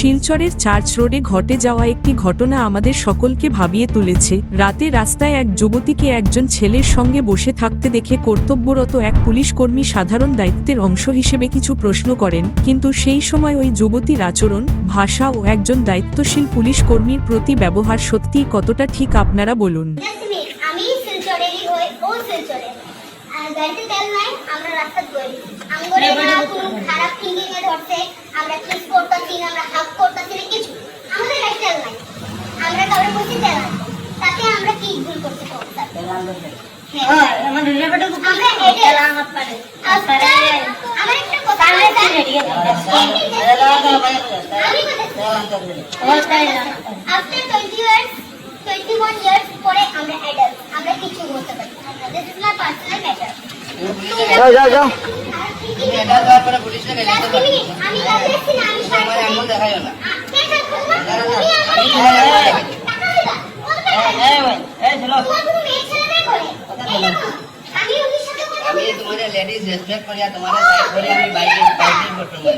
শিলচরের চার্চ রোডে ঘটে যাওয়া একটি ঘটনা আমাদের সকলকে ভাবিয়ে তুলেছে। রাতে রাস্তায় এক যুবতীকে একজন ছেলের সঙ্গে বসে থাকতে দেখে কর্তব্যরত এক পুলিশ কর্মী সাধারণ দায়িত্বের অংশ হিসেবে কিছু প্রশ্ন করেন, কিন্তু সেই সময় ওই যুবতীর আচরণ, ভাষা ও একজন দায়িত্বশীল পুলিশ কর্মীর প্রতি ব্যবহার সত্যিই কতটা ঠিক আপনারা বলুন। আমি শিলচরেরই হই, ও শিলচরে গাড়িতে তেল নাই, আমরা রাস্তায় গই আমগরে না কোনো খারাপ থিঙ্কিং এ ধরছে, আমরা কিস করতেছি না, আমরা হাগ করতেছি না, কিছু আমাদের গাড়িতে তেল নাই, আমরা কাউরে বলছি তেল আনতে, তাতে আমরা কি ভুল করতে পারি? তেল আনতে হ্যাঁ আমার রিলেভেটে তো আমরা তেল আনতে পারে। আমার একটা কথা আছে, আমি বলতে আফটার 21 years পরে আমরা অ্যাডাল্ট, আমরা কিছু বলতে পারি। This is my personal matter. যাও তুমি অ্যাডাল্ট হওয়ার পরে পুলিশে গেলে তো আমি কাছে আছি না, আমি আমার আম্মু দেখাইও না। আমি তোমাদের লেডিজ রেসপেক্ট করি, তোমাদের সাইড করে আমি বাইকে করতে পারি।